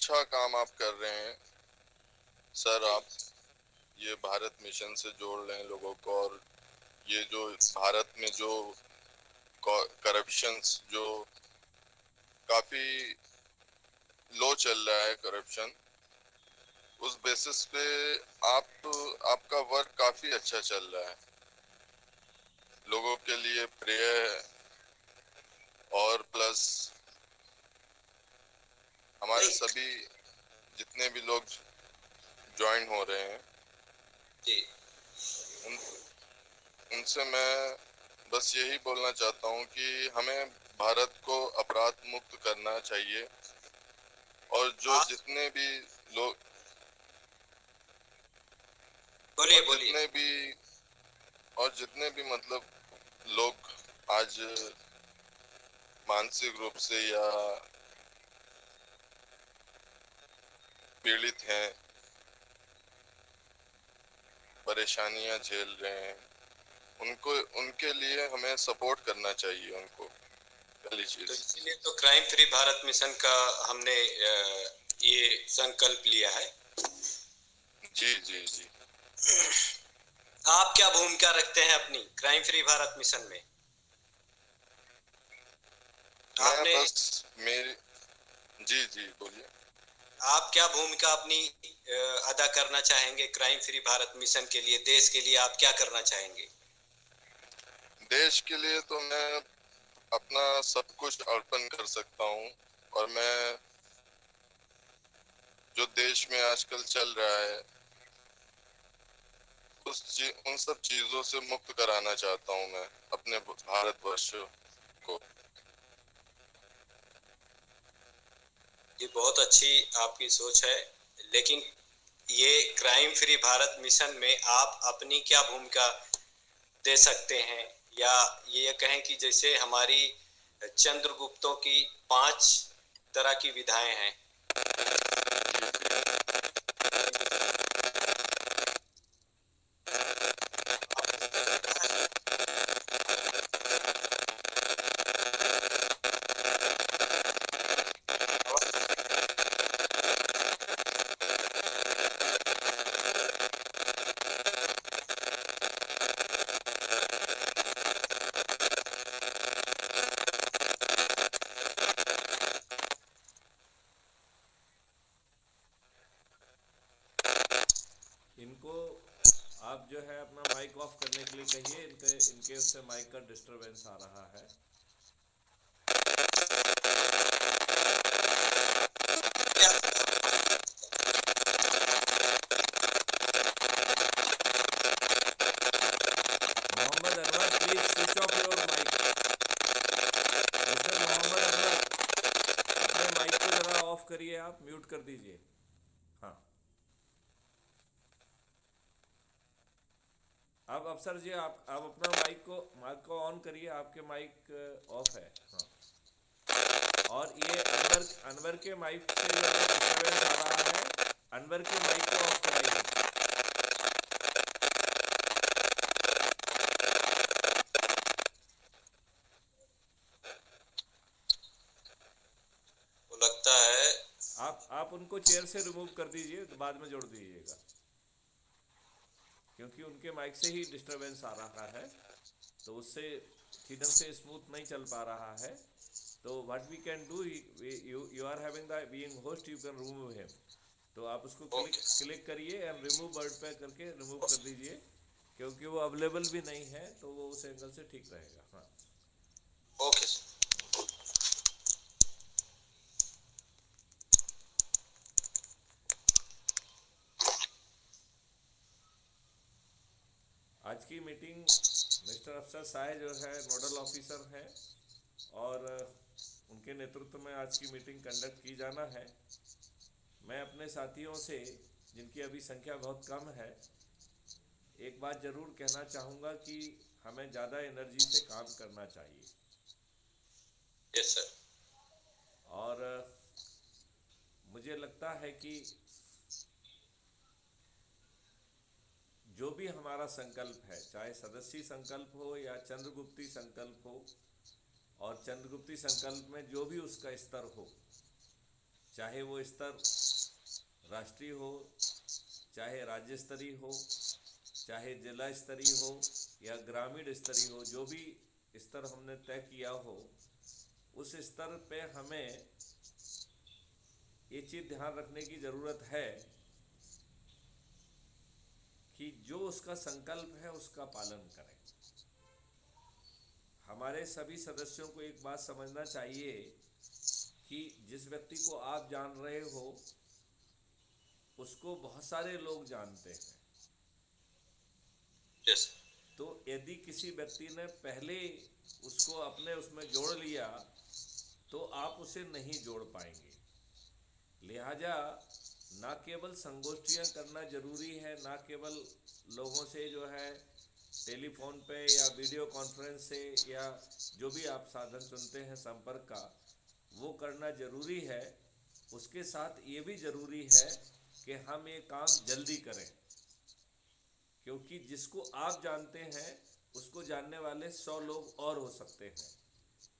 अच्छा काम आप कर रहे हैं सर। आप ये भारत मिशन से जोड़ रहे हैं लोगों को, और ये जो भारत में जो करप्शन जो काफी लो चल रहा है करप्शन, उस बेसिस पे आपका वर्क काफी अच्छा चल रहा है। लोगों के लिए प्रेयर और प्लस हमारे नहीं सभी जितने भी लोग ज्वाइन हो रहे हैं जी। उन उनसे मैं बस यही बोलना चाहता हूँ कि हमें भारत को अपराध मुक्त करना चाहिए। और जो आप जितने भी लोग बोलिए और बोलिए। जितने भी मतलब लोग आज मानसिक रूप से या पीड़ित हैं, परेशानियां झेल रहे हैं, उनको उनके लिए हमें सपोर्ट करना चाहिए उनको, पहली तो चीज। इसीलिए तो क्राइम फ्री भारत मिशन का हमने ये संकल्प लिया है। जी जी जी। आप क्या भूमिका रखते हैं अपनी क्राइम फ्री भारत मिशन में? मैं आपने बस मेरी जी जी बोलिए। आप क्या भूमिका अपनी अदा करना चाहेंगे क्राइम फ्री भारत मिशन के लिए? देश के लिए आप क्या करना चाहेंगे? देश के लिए तो मैं अपना सब कुछ अर्पण कर सकता हूँ। और मैं जो देश में आजकल चल रहा है उन सब चीजों से मुक्त कराना चाहता हूँ मैं अपने भारतवर्ष को। ये बहुत अच्छी आपकी सोच है, लेकिन ये क्राइम फ्री भारत मिशन में आप अपनी क्या भूमिका दे सकते हैं? या ये कहें कि जैसे हमारी चंद्रगुप्तों की 5 तरह की विधाएं हैं। इनको आप जो है अपना माइक ऑफ करने के लिए कहिए, इनके उससे माइक का डिस्टरबेंस आ रहा है। Mohammed Anwar, please switch off your mic. Mister Mohammed Anwar, अपने माइक को जरा ऑफ करिए, आप म्यूट कर दीजिए। हाँ, अब अफसर जी आप अपना माइक को ऑन करिए, आपके माइक ऑफ है। हाँ, और ये अनवर अनवर के माइक से जो है डिस्टरबेंस आ रहा है, अनवर के माइक को ऑफ कराइए। वो लगता है आप उनको चेयर से रिमूव कर दीजिए, बाद में जोड़ दीजिएगा, क्योंकि उनके माइक से ही डिस्टरबेंस आ रहा है, तो उससे ठीक ढंग से स्मूथ नहीं चल पा रहा है। तो what we can do, you are having the being host, you can remove him. तो आप उसको क्लिक ओके क्लिक करिए एंड रिमूव बर्ड पे करके रिमूव कर दीजिए, क्योंकि वो अवेलेबल भी नहीं है, तो वो उस एंगल से ठीक रहेगा। हाँ, ओके। आज की मीटिंग मिस्टर अफसर साय जो है नोडल ऑफिसर हैं, और उनके नेतृत्व में आज की मीटिंग कंडक्ट की जाना है। मैं अपने साथियों से, जिनकी अभी संख्या बहुत कम है, एक बात ज़रूर कहना चाहूँगा कि हमें ज़्यादा एनर्जी से काम करना चाहिए। Yes sir. और मुझे लगता है कि जो भी हमारा संकल्प है, चाहे सदस्यी संकल्प हो या चंद्रगुप्ती संकल्प हो, और चंद्रगुप्ती संकल्प में जो भी उसका स्तर हो, चाहे वो स्तर राष्ट्रीय हो, चाहे राज्य स्तरीय हो, चाहे जिला स्तरीय हो या ग्रामीण स्तरीय हो, जो भी स्तर हमने तय किया हो, उस स्तर पे हमें ये चीज़ ध्यान रखने की ज़रूरत है कि जो उसका संकल्प है उसका पालन करें। हमारे सभी सदस्यों को एक बात समझना चाहिए कि जिस व्यक्ति को आप जान रहे हो उसको बहुत सारे लोग जानते हैं। yes. तो यदि किसी व्यक्ति ने पहले उसको अपने उसमें जोड़ लिया तो आप उसे नहीं जोड़ पाएंगे। लिहाजा ना केवल संगोष्ठियां करना जरूरी है, ना केवल लोगों से जो है टेलीफोन पे या वीडियो कॉन्फ्रेंस से या जो भी आप साधन चुनते हैं संपर्क का, वो करना जरूरी है। उसके साथ ये भी जरूरी है कि हम ये काम जल्दी करें, क्योंकि जिसको आप जानते हैं उसको जानने वाले 100 लोग और हो सकते हैं।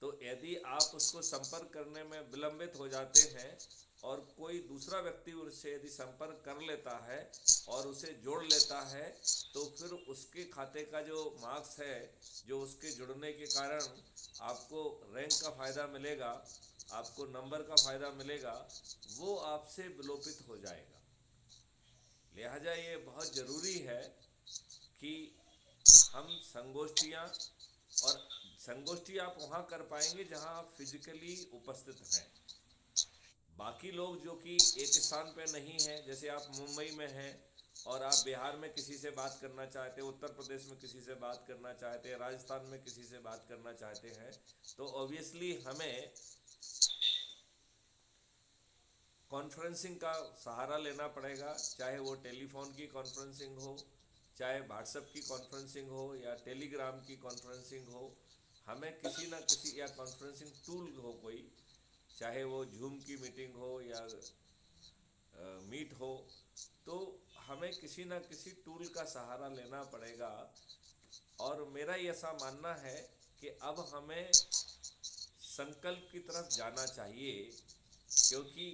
तो यदि आप उसको संपर्क करने में विलंबित हो जाते हैं और कोई दूसरा व्यक्ति उससे यदि संपर्क कर लेता है और उसे जोड़ लेता है, तो फिर उसके खाते का जो मार्क्स है, जो उसके जुड़ने के कारण आपको रैंक का फ़ायदा मिलेगा, आपको नंबर का फ़ायदा मिलेगा, वो आपसे विलोपित हो जाएगा। लिहाजा ये बहुत ज़रूरी है कि हम संगोष्ठियाँ, और संगोष्ठी आप वहाँ कर पाएंगे जहाँ आप फिजिकली उपस्थित हैं। बाकी लोग जो कि एक स्थान पे नहीं हैं, जैसे आप मुंबई में हैं और आप बिहार में किसी से बात करना चाहते हैं, उत्तर प्रदेश में किसी से बात करना चाहते हैं, राजस्थान में किसी से बात करना चाहते हैं, तो ऑब्वियसली हमें कॉन्फ्रेंसिंग का सहारा लेना पड़ेगा। चाहे वो टेलीफोन की कॉन्फ्रेंसिंग हो, चाहे व्हाट्सएप की कॉन्फ्रेंसिंग हो या टेलीग्राम की कॉन्फ्रेंसिंग हो, हमें किसी ना किसी, या कॉन्फ्रेंसिंग टूल हो कोई, चाहे वो जूम की मीटिंग हो या मीट हो, तो हमें किसी ना किसी टूल का सहारा लेना पड़ेगा। और मेरा ऐसा मानना है कि अब हमें संकल्प की तरफ जाना चाहिए, क्योंकि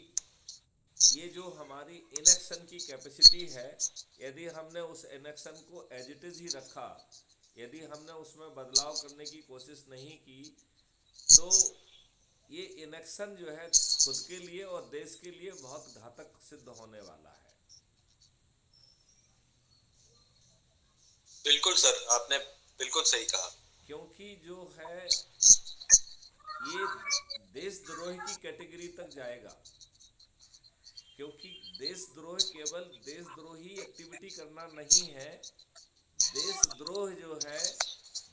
ये जो हमारी इनएक्शन की कैपेसिटी है, यदि हमने उस इनएक्शन को एज इट इज़ ही रखा, यदि हमने उसमें बदलाव करने की कोशिश नहीं की, तो ये इनएक्शन जो है खुद के लिए और देश के लिए बहुत घातक सिद्ध होने वाला है। बिल्कुल सर, आपने बिल्कुल सही कहा। क्योंकि जो है ये देशद्रोह की कैटेगरी तक जाएगा, क्योंकि देशद्रोह केवल देशद्रोही एक्टिविटी करना नहीं है। देशद्रोह जो है,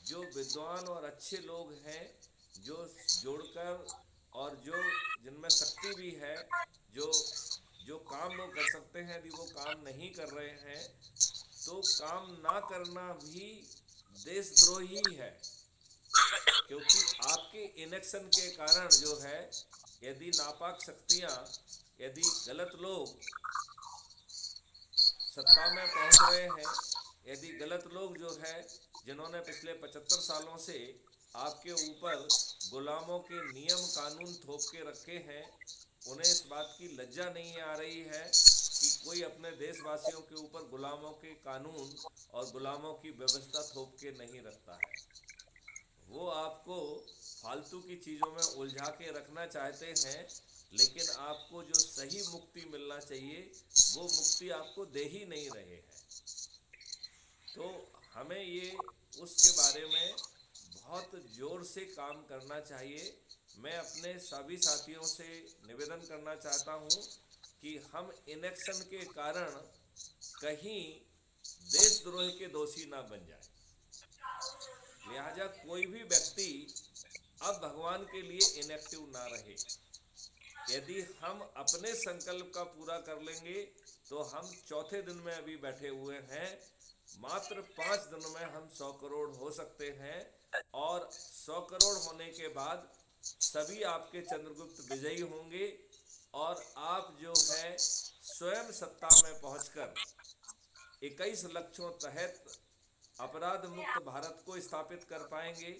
जो विद्वान और अच्छे लोग हैं, जो जोड़कर और जो जिनमें शक्ति भी है, जो जो काम वो कर सकते हैं, यदि वो काम नहीं कर रहे हैं तो काम ना करना भी देशद्रोही है। क्योंकि आपके इनेक्शन के कारण जो है, यदि नापाक शक्तियाँ, यदि गलत लोग सत्ता में पहुंच रहे हैं, यदि गलत लोग जो है जिन्होंने पिछले 75 सालों से आपके ऊपर गुलामों के नियम कानून थोप के रखे हैं, उन्हें इस बात की लज्जा नहीं आ रही है कि कोई अपने देशवासियों के ऊपर गुलामों के कानून और गुलामों की व्यवस्था थोप के नहीं रखता है। वो आपको फालतू की चीज़ों में उलझा के रखना चाहते हैं, लेकिन आपको जो सही मुक्ति मिलना चाहिए वो मुक्ति आपको दे ही नहीं रहे हैं। तो हमें ये उसके बारे में बहुत ज़ोर से काम करना चाहिए। मैं अपने सभी साथियों से निवेदन करना चाहता हूँ कि हम इनेक्शन के कारण कहीं देशद्रोह के दोषी ना बन जाए। लिहाजा कोई भी व्यक्ति अब भगवान के लिए इनएक्टिव ना रहे। यदि हम अपने संकल्प का पूरा कर लेंगे तो हम चौथे दिन में अभी बैठे हुए हैं, मात्र 5 दिन में हम 100 करोड़ हो सकते हैं, और 100 करोड़ होने के बाद सभी आपके चंद्रगुप्त विजयी होंगे और आप जो है स्वयं सत्ता में पहुंचकर 21 लक्ष्यों तहत अपराध मुक्त भारत को स्थापित कर पाएंगे,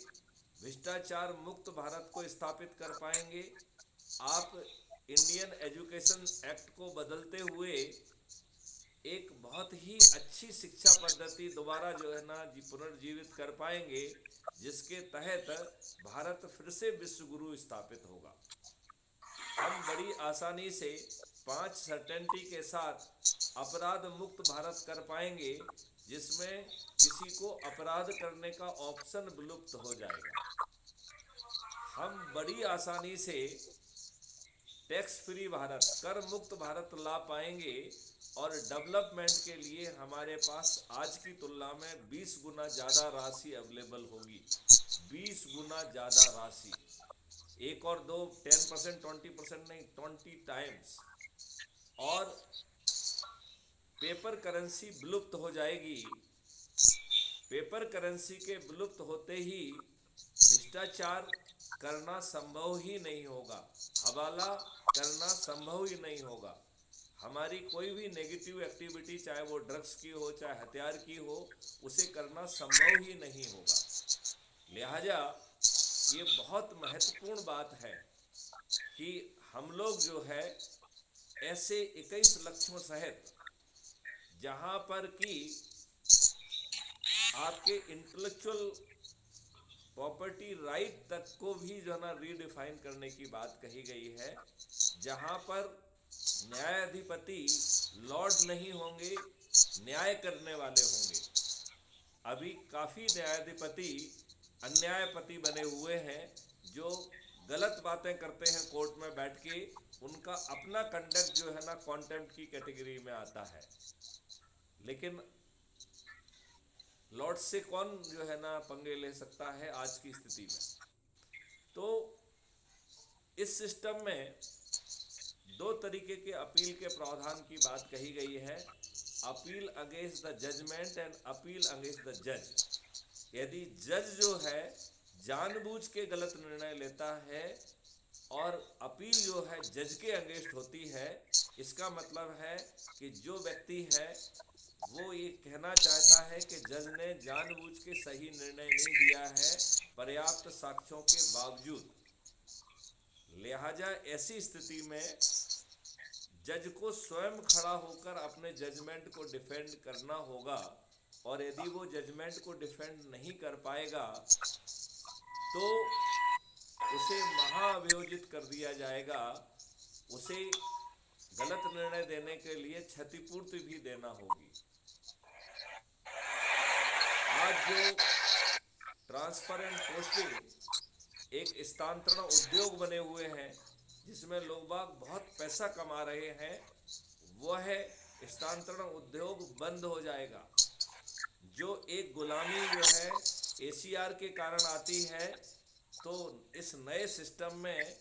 भ्रष्टाचार मुक्त भारत को स्थापित कर पाएंगे। आप इंडियन एजुकेशन एक्ट को बदलते हुए एक बहुत ही अच्छी शिक्षा पद्धति दोबारा जो है ना पुनर्जीवित कर पाएंगे, जिसके तहत भारत फिर से विश्व गुरु स्थापित होगा। हम बड़ी आसानी से 5 सर्टेनिटी के साथ अपराध मुक्त भारत कर पाएंगे, जिसमें किसी को अपराध करने का ऑप्शन विलुप्त हो जाएगा। हम बड़ी आसानी से टैक्स फ्री भारत, कर मुक्त भारत ला पाएंगे और डेवलपमेंट के लिए हमारे पास आज की तुलना में 20 गुना ज़्यादा राशि अवेलेबल होगी। 20 गुना ज़्यादा राशि, एक और दो 10%, 20% नहीं, 20 टाइम्स। और पेपर करेंसी विलुप्त हो जाएगी। पेपर करेंसी के विलुप्त होते ही भ्रष्टाचार करना संभव ही नहीं होगा, हवाला करना संभव ही नहीं होगा। हमारी कोई भी नेगेटिव एक्टिविटी, चाहे वो ड्रग्स की हो चाहे हथियार की हो, उसे करना संभव ही नहीं होगा। लिहाजा ये बहुत महत्वपूर्ण बात है कि हम लोग जो है ऐसे 21 लक्ष्यों सहित, जहां पर कि आपके इंटेलेक्चुअल प्रॉपर्टी राइट तक को भी जो है ना रीडिफाइन करने की बात कही गई है, जहां पर न्यायाधिपति लॉर्ड नहीं होंगे, न्याय करने वाले होंगे। अभी काफ़ी न्यायाधिपति अन्यायपति बने हुए हैं, जो गलत बातें करते हैं कोर्ट में बैठ के। उनका अपना कंडक्ट जो है ना कॉन्टेम्प्ट की कैटेगरी में आता है। लेकिन लॉर्ड से कौन जो है ना पंगे ले सकता है आज की स्थिति में। तो इस सिस्टम में दो तरीके के अपील के प्रावधान की बात कही गई है, appeal against the judgement and appeal against the जज। यदि जज जो है जानबूझ के गलत निर्णय लेता है और अपील जो है जज के अगेंस्ट होती है, इसका मतलब है कि जो व्यक्ति है वो ये कहना चाहता है कि जज ने जानबूझ के सही निर्णय नहीं दिया है पर्याप्त साक्ष्यों के बावजूद। लिहाजा ऐसी स्थिति में जज को स्वयं खड़ा होकर अपने जजमेंट को डिफेंड करना होगा, और यदि वो जजमेंट को डिफेंड नहीं कर पाएगा तो उसे महाअभियोजित कर दिया जाएगा, उसे गलत निर्णय देने के लिए क्षतिपूर्ति भी देना होगी। आज जो ट्रांसफर एंड पोस्टिंग एक स्थानांतरण उद्योग बने हुए हैं, जिसमें लोग बाग बहुत पैसा कमा रहे हैं, वह स्थानांतरण उद्योग बंद हो जाएगा। जो एक गुलामी जो है एसीआर के कारण आती है, तो इस नए सिस्टम में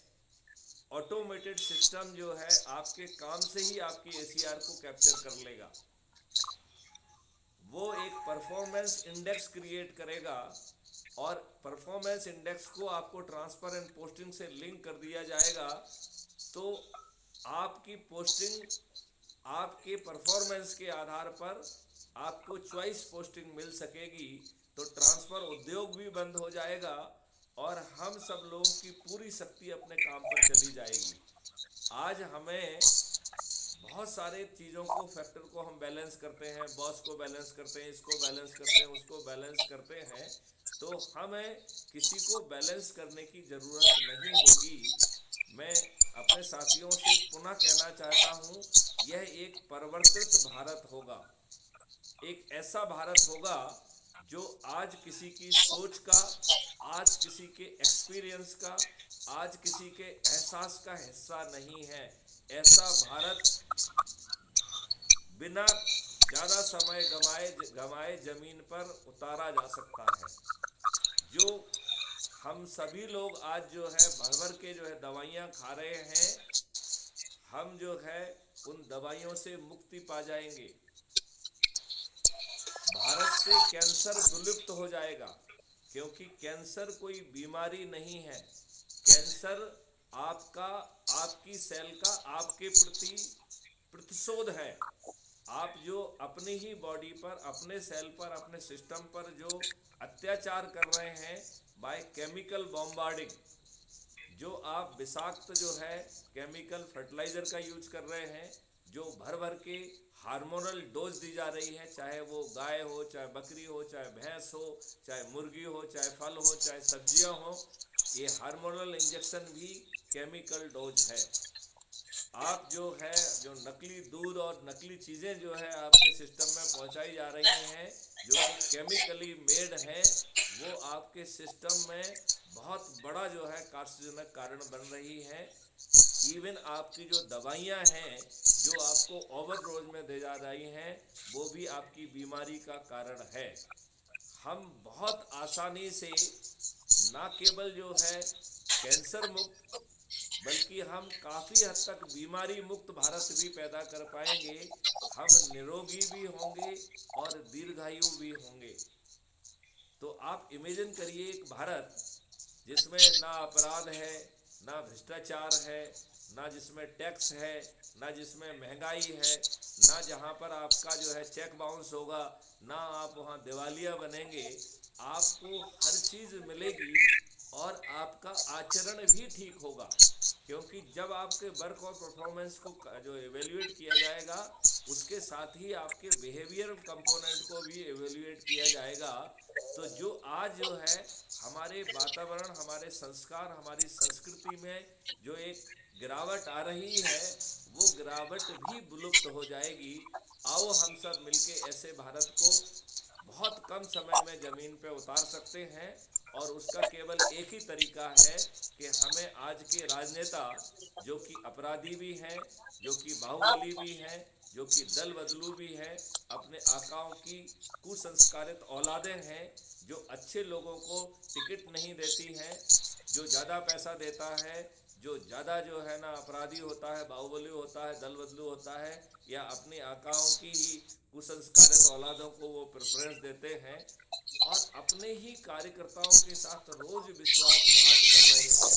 ऑटोमेटेड सिस्टम जो है आपके काम से ही आपकी एसीआर को कैप्चर कर लेगा। वो एक परफॉर्मेंस इंडेक्स क्रिएट करेगा और परफॉर्मेंस इंडेक्स को आपको ट्रांसफर एंड पोस्टिंग से लिंक कर दिया जाएगा। तो आपकी पोस्टिंग आपके परफॉर्मेंस के आधार पर आपको चॉइस पोस्टिंग मिल सकेगी। तो ट्रांसफर उद्योग भी बंद हो जाएगा और हम सब लोगों की पूरी शक्ति अपने काम पर चली जाएगी। आज हमें बहुत सारे चीज़ों को, फैक्टर को हम बैलेंस करते हैं, बॉस को बैलेंस करते हैं, इसको बैलेंस करते हैं, उसको बैलेंस करते हैं, तो हमें किसी को बैलेंस करने की ज़रूरत नहीं होगी। मैं अपने साथियों से पुनः कहना चाहता हूँ, यह एक परिवर्तित भारत होगा, एक ऐसा भारत होगा जो आज किसी की सोच का, आज किसी के एक्सपीरियंस का, आज किसी के एहसास का हिस्सा नहीं है। ऐसा भारत बिना ज़्यादा समय गमाए जमीन पर उतारा जा सकता है। जो हम सभी लोग आज जो है भर भर के जो है दवाइयाँ खा रहे हैं, हम जो है उन दवाइयों से मुक्ति पा जाएंगे। भारत से कैंसर विलुप्त हो जाएगा, क्योंकि कैंसर कोई बीमारी नहीं है। कैंसर आपकी सेल का आपके प्रति प्रतिशोध है। आप जो अपनी ही बॉडी पर, अपने सेल पर, अपने सिस्टम पर जो अत्याचार कर रहे हैं बाय केमिकल बॉम्बार्डिंग, जो आप विषाक्त जो है केमिकल फर्टिलाइज़र का यूज कर रहे हैं, जो भर भर के हार्मोनल डोज दी जा रही है, चाहे वो गाय हो, चाहे बकरी हो, चाहे भैंस हो, चाहे मुर्गी हो, चाहे फल हो, चाहे सब्जियां हो, ये हार्मोनल इंजेक्शन भी केमिकल डोज है। आप जो है जो नकली दूध और नकली चीज़ें जो है आपके सिस्टम में पहुंचाई जा रही हैं, जो कि केमिकली मेड हैं, वो आपके सिस्टम में बहुत बड़ा जो है कार्सिनोजेनिक कारण बन रही हैं। इवन आपकी जो दवाइयाँ हैं जो आपको ओवर डोज में दे जा रही हैं, वो भी आपकी बीमारी का कारण है। हम बहुत आसानी से ना केवल जो है कैंसर मुक्त, बल्कि हम काफ़ी हद तक बीमारी मुक्त भारत भी पैदा कर पाएंगे। हम निरोगी भी होंगे और दीर्घायु भी होंगे। तो आप इमेजिन करिए एक भारत जिसमें ना अपराध है, ना भ्रष्टाचार है, ना जिसमें टैक्स है, ना जिसमें महंगाई है, ना जहाँ पर आपका जो है चेक बाउंस होगा, ना आप वहाँ दिवालिया बनेंगे। आपको हर चीज़ मिलेगी और आपका आचरण भी ठीक होगा, क्योंकि जब आपके वर्क और परफॉर्मेंस को जो एवेल्यूएट किया जाएगा, उसके साथ ही आपके बिहेवियर कंपोनेंट को भी एवेल्यूएट किया जाएगा। तो जो आज जो है हमारे वातावरण, हमारे संस्कार, हमारी संस्कृति में जो एक गिरावट आ रही है, वो गिरावट भी विलुप्त हो जाएगी। आओ हम सब मिलके ऐसे भारत को बहुत कम समय में ज़मीन पे उतार सकते हैं। और उसका केवल एक ही तरीका है कि हमें आज के राजनेता, जो कि अपराधी भी हैं, जो कि बाहुबली भी हैं, जो कि दल बदलू भी हैं, अपने आकाओं की कुसंस्कारित औलादें हैं, जो अच्छे लोगों को टिकट नहीं देती हैं, जो ज़्यादा पैसा देता है, जो ज़्यादा जो है ना अपराधी होता है, बाहुबली होता है, दल बदलू होता है, या अपनी आकाओं की ही कुसंस्कारित औलादों को वो प्रेफरेंस देते हैं और अपने ही कार्यकर्ताओं के साथ रोज विश्वासघात कर रहे हैं।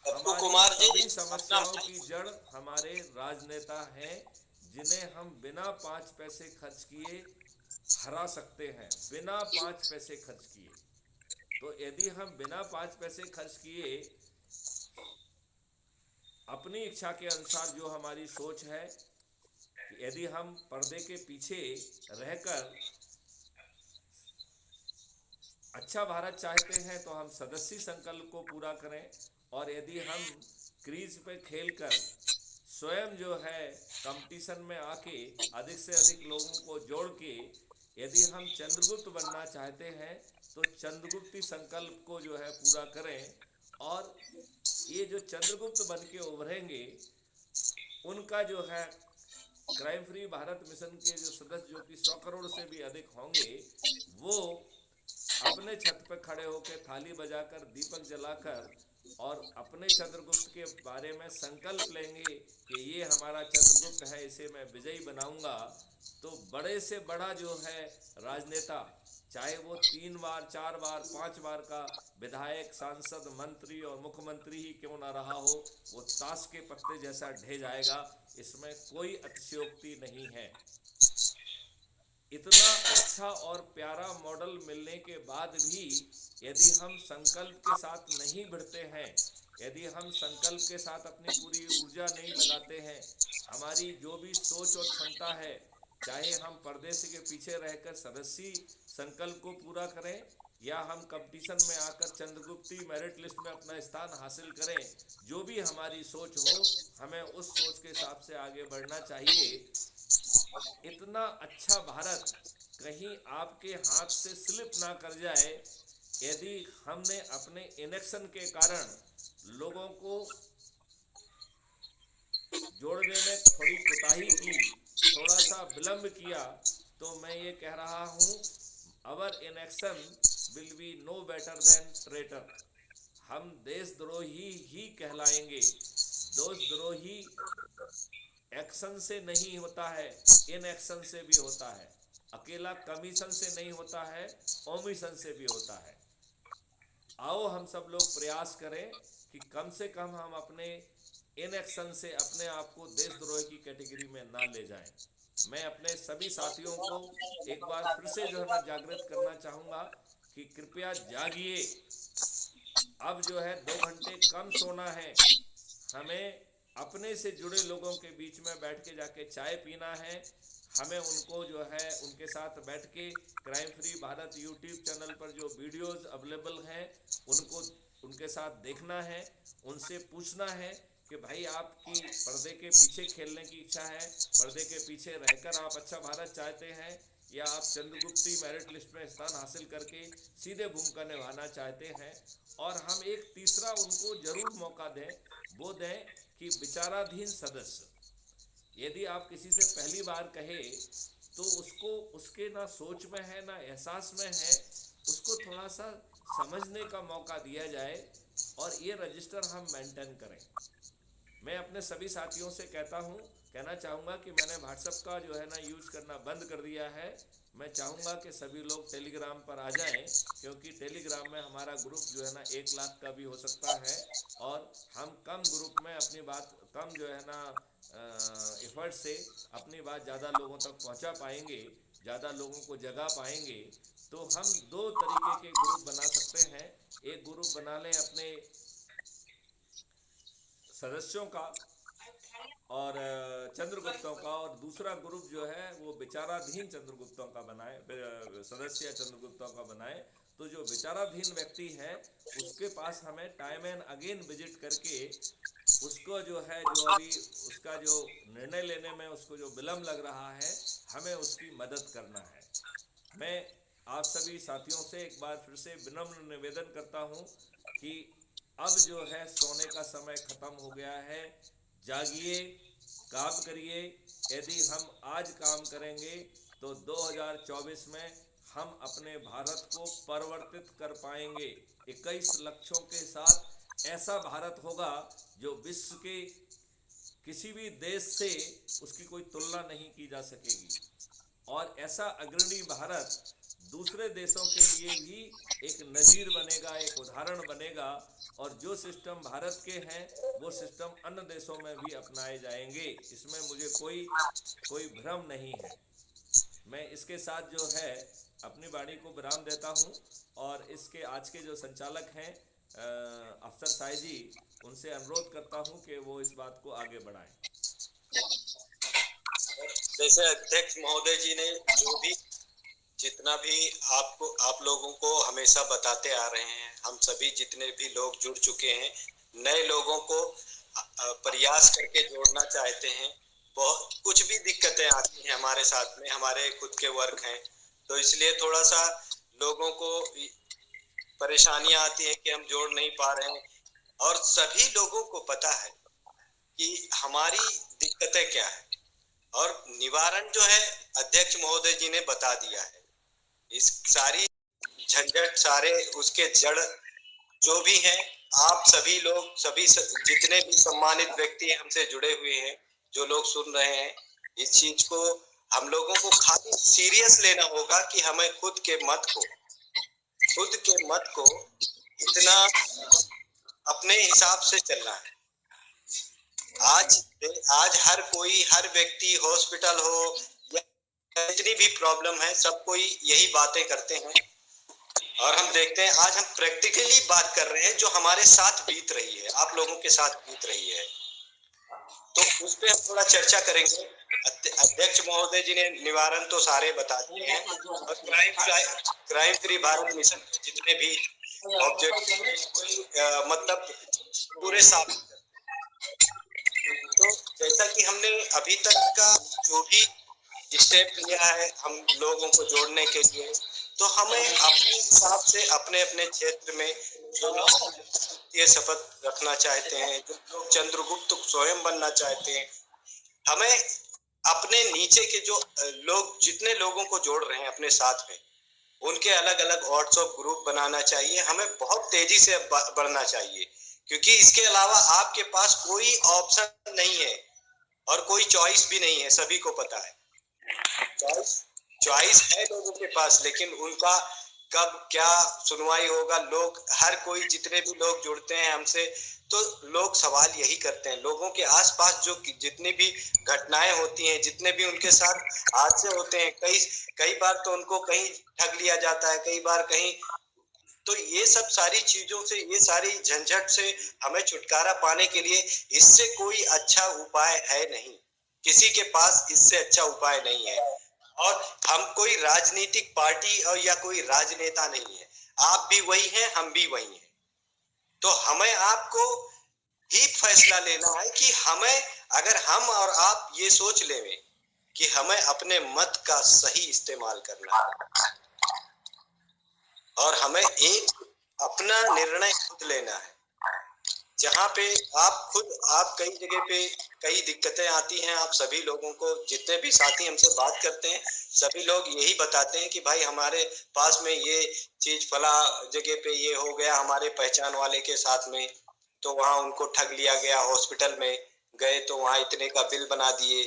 पप्पू हमारी कुमार जी सभी अपना समस्याओं की जड़ हमारे राजनेता हैं, जिन्हें हम बिना 5 पैसे खर्च किए हरा सकते हैं, बिना 5 पैसे खर्च किए। तो यदि हम बिना 5 पैसे खर्च किए अपनी इच्छा के अनुसार, जो हमारी सोच है कि यदि हम पर्दे के पीछे रहकर अच्छा भारत चाहते हैं, तो हम सदस्य संकल्प को पूरा करें। और यदि हम क्रीज पे खेलकर स्वयं जो है कंपटीशन में आके अधिक से अधिक लोगों को जोड़ के यदि हम चंद्रगुप्त बनना चाहते हैं, तो चंद्रगुप्ती संकल्प को जो है पूरा करें। और ये जो चंद्रगुप्त बन के उभरेंगे, उनका जो है क्राइम फ्री भारत मिशन के जो सदस्य, जो कि 100 करोड़ से भी अधिक होंगे, वो अपने छत पर खड़े होकर थाली बजाकर, दीपक जलाकर और अपने चंद्रगुप्त के बारे में संकल्प लेंगे कि ये हमारा चंद्रगुप्त है, इसे मैं विजयी बनाऊंगा। तो बड़े से बड़ा जो है राजनेता, चाहे वो 3 बार, 4 बार, 5 बार का विधायक, सांसद, मंत्री और मुख्यमंत्री ही क्यों ना रहा हो, वो ताश के पत्ते जैसा ढह जाएगा। इसमें कोई अतिशयोक्ति नहीं है। इतना अच्छा और प्यारा मॉडल मिलने के बाद भी यदि हम संकल्प के साथ नहीं भिड़ते हैं, यदि हम संकल्प के साथ अपनी पूरी ऊर्जा नहीं लगाते हैं, हमारी जो भी सोच और क्षमता है, चाहे हम परदेश के पीछे रहकर सदस्य संकल्प को पूरा करें, या हम कंपटीशन में आकर चंद्रगुप्ती मेरिट लिस्ट में अपना स्थान हासिल करें, जो भी हमारी सोच हो, हमें उस सोच के हिसाब से आगे बढ़ना चाहिए। इतना अच्छा भारत कहीं आपके हाथ से स्लिप ना कर जाए। यदि हमने अपने इनेक्शन के कारण लोगों को जोड़ने में थोड़ी कोताही की, थोड़ा सा विलंब किया, तो मैं ये कह रहा हूँ, our inaction will be no better than traitor. हम देशद्रोही ही कहलाएंगे। देशद्रोही एक्शन से नहीं होता है, इन एक्शन से भी होता है। अकेला कमीशन से नहीं होता है, ओमिशन से भी होता है। आओ हम सब लोग प्रयास करें कि कम से कम हम अपने इन एक्शन से अपने आप को देशद्रोह की कैटेगरी में ना ले जाएं। मैं अपने सभी साथियों को एक बार फिर से जो है ना जागृत करना चाहूँगा कि कृपया जागिए। अब जो है 2 घंटे कम सोना है, हमें अपने से जुड़े लोगों के बीच में बैठ के जाके चाय पीना है, हमें उनको जो है उनके साथ बैठ के crime free Bharat YouTube channel पर जो वीडियोस अवेलेबल हैं उनको उनके साथ देखना है, उनसे पूछना है कि भाई आपकी पर्दे के पीछे खेलने की इच्छा है, पर्दे के पीछे रहकर आप अच्छा भारत चाहते हैं, या आप चंद्रगुप्ती मेरिट लिस्ट में स्थान हासिल करके सीधे भूमिका निभाना चाहते हैं। और हम एक तीसरा उनको जरूर मौका दें, वो दें कि विचाराधीन सदस्य, यदि आप किसी से पहली बार कहे तो उसको उसके ना सोच में है ना एहसास में है, उसको थोड़ा सा समझने का मौका दिया जाए और ये रजिस्टर हम मेंटेन करें। मैं अपने सभी साथियों से कहना चाहूँगा कि मैंने व्हाट्सएप का जो है ना यूज़ करना बंद कर दिया है। मैं चाहूँगा कि सभी लोग टेलीग्राम पर आ जाएं, क्योंकि टेलीग्राम में हमारा ग्रुप जो है ना 1 लाख का भी हो सकता है, और हम कम ग्रुप में अपनी बात कम जो है ना एफर्ट से अपनी बात ज़्यादा लोगों तक पहुंचा पाएंगे, ज़्यादा लोगों को जगा पाएंगे। तो हम 2 तरीके के ग्रुप बना सकते हैं। एक ग्रुप बना लें अपने सदस्यों का और चंद्रगुप्तों का, और दूसरा ग्रुप जो है वो विचाराधीन चंद्रगुप्तों का बनाए, सदस्य या चंद्रगुप्तों का बनाए। तो जो विचाराधीन व्यक्ति है उसके पास हमें टाइम एंड अगेन विजिट करके उसको जो है, जो अभी उसका जो निर्णय लेने में उसको जो विलम्ब लग रहा है, हमें उसकी मदद करना है। मैं आप सभी साथियों से एक बार फिर से विनम्र निवेदन करता हूं कि अब जो है सोने का समय खत्म हो गया है। जागिए, काम करिए। यदि हम आज काम करेंगे तो 2024 में हम अपने भारत को परिवर्तित कर पाएंगे। 21 लक्ष्यों के साथ ऐसा भारत होगा जो विश्व के किसी भी देश से उसकी कोई तुलना नहीं की जा सकेगी, और ऐसा अग्रणी भारत दूसरे देशों के लिए भी एक नज़ीर बनेगा, एक उदाहरण बनेगा, और जो सिस्टम भारत के हैं वो सिस्टम अन्य देशों में भी अपनाए जाएंगे। इसमें मुझे कोई भ्रम नहीं है। मैं इसके साथ जो है अपनी वाणी को विराम देता हूं, और इसके आज के जो संचालक हैं अफसर साई जी, उनसे अनुरोध करता हूं कि वो इस बात को आगे बढ़ाएं। जैसे अध्यक्ष महोदय जी ने जो भी जितना भी आप लोगों को हमेशा बताते आ रहे हैं, हम सभी जितने भी लोग जुड़ चुके हैं, नए लोगों को प्रयास करके जोड़ना चाहते हैं। बहुत कुछ भी दिक्कतें आती हैं हमारे साथ में, हमारे खुद के वर्क हैं, तो इसलिए थोड़ा सा लोगों को परेशानियां आती है कि हम जोड़ नहीं पा रहे हैं। और सभी लोगों को पता है कि हमारी दिक्कतें क्या है, और निवारण जो है अध्यक्ष महोदय जी ने बता दिया है। इस सारी झंझट, सारे उसके जड़ जो भी हैं, आप सभी लोग, सभी जितने भी सम्मानित व्यक्ति हमसे जुड़े हुए हैं, जो लोग सुन रहे हैं, इस चीज को हम लोगों को खाली सीरियस लेना होगा कि हमें खुद के मत को इतना अपने हिसाब से चलना है। आज हर व्यक्ति, हॉस्पिटल हो या जितनी भी प्रॉब्लम है, सब कोई यही बातें करते हैं, और हम देखते हैं आज हम प्रैक्टिकली बात कर रहे हैं जो हमारे साथ बीत रही है, आप लोगों के साथ बीत रही है, तो उस पर हम थोड़ा चर्चा करेंगे। अध्यक्ष महोदय जी ने निवारण तो सारे बता दिए हैं, और क्राइम फ्री भारत मिशन के जितने भी ऑब्जेक्टिव मतलब पूरे साफ। तो जैसा कि हमने अभी तक का जो भी स्टेप लिया है हम लोगों को जोड़ने के लिए, तो हमें अपने हिसाब से अपने अपने क्षेत्र में जो लोग ये शपथ रखना चाहते हैं, जो लोग चंद्रगुप्त स्वयं बनना चाहते हैं, हमें अपने नीचे के जो लोग, जितने लोगों को जोड़ रहे हैं अपने साथ में, उनके अलग अलग व्हाट्सएप ग्रुप बनाना चाहिए। हमें बहुत तेजी से बढ़ना चाहिए, क्योंकि इसके अलावा आपके पास कोई ऑप्शन नहीं है और कोई चॉइस भी नहीं है। सभी को पता है चॉइस है लोगों के पास, लेकिन उनका कब क्या सुनवाई होगा। लोग, हर कोई, जितने भी लोग जुड़ते हैं हमसे, तो लोग सवाल यही करते हैं। लोगों के आसपास जो जितनी भी घटनाएं होती हैं, जितने भी उनके साथ हादसे होते हैं, कई बार तो उनको कहीं ठग लिया जाता है, कई बार कहीं तो ये सब सारी चीजों से, ये सारी झंझट से हमें छुटकारा पाने के लिए इससे कोई अच्छा उपाय है नहीं, किसी के पास इससे अच्छा उपाय नहीं है। और हम कोई राजनीतिक पार्टी और या कोई राजनेता नहीं है, आप भी वही हैं, हम भी वही हैं। तो हमें आपको ही फैसला लेना है कि हमें, अगर हम और आप ये सोच लें कि हमें अपने मत का सही इस्तेमाल करना है और हमें एक अपना निर्णय खुद लेना है, जहाँ पे आप कई जगह पे कई दिक्कतें आती हैं, आप सभी लोगों को, जितने भी साथी हमसे बात करते हैं, सभी लोग यही बताते हैं कि भाई हमारे पास में ये चीज फला जगह पे ये हो गया, हमारे पहचान वाले के साथ में, तो वहाँ उनको ठग लिया गया, हॉस्पिटल में गए तो वहाँ इतने का बिल बना दिए,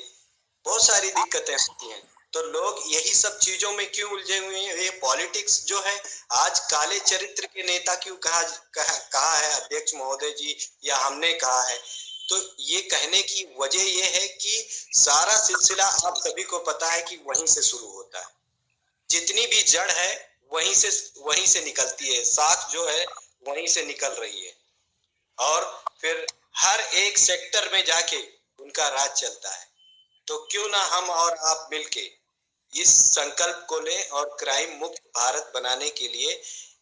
बहुत सारी दिक्कतें होती हैं। तो लोग यही सब चीजों में क्यों उलझे हुए हैं? ये पॉलिटिक्स जो है, आज काले चरित्र के नेता क्यों कहा है अध्यक्ष महोदय जी, या हमने कहा है, तो ये कहने की वजह ये है कि सारा सिलसिला आप सभी को पता है कि वहीं से शुरू होता है। जितनी भी जड़ है वहीं से निकलती है, शाख जो है वहीं से निकल रही है, और फिर हर एक सेक्टर में जाके उनका राज चलता है। तो क्यों ना हम और आप मिलके इस संकल्प को लें और क्राइम मुक्त भारत बनाने के लिए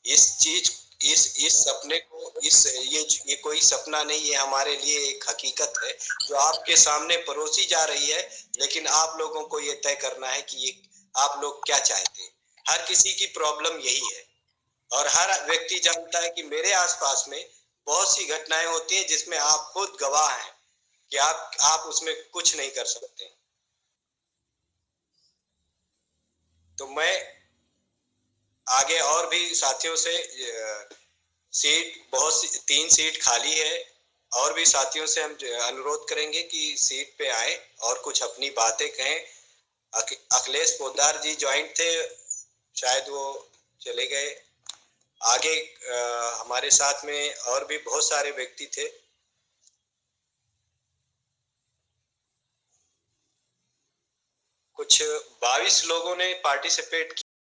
इस चीज, इस सपने को, ये कोई सपना नहीं, ये हमारे लिए एक हकीकत है जो आपके सामने परोसी जा रही है। लेकिन आप लोगों को ये तय करना है कि ये आप लोग क्या चाहते हैं। हर किसी की प्रॉब्लम यही है, और हर व्यक्ति जानता है कि मेरे आसपास में बहुत सी घटनाएं होती हैं जिसमें आप खुद गवाह हैं कि आप उसमें कुछ नहीं कर सकते। तो मैं आगे और भी साथियों से, सीट बहुत सी 3 सीट खाली है, और भी साथियों से हम अनुरोध करेंगे कि सीट पे आए और कुछ अपनी बातें कहें। अखिलेश पोद्दार जी ज्वाइंट थे, शायद वो चले गए। आगे हमारे साथ में और भी बहुत सारे व्यक्ति थे। कुछ 22 लोगों ने पार्टिसिपेट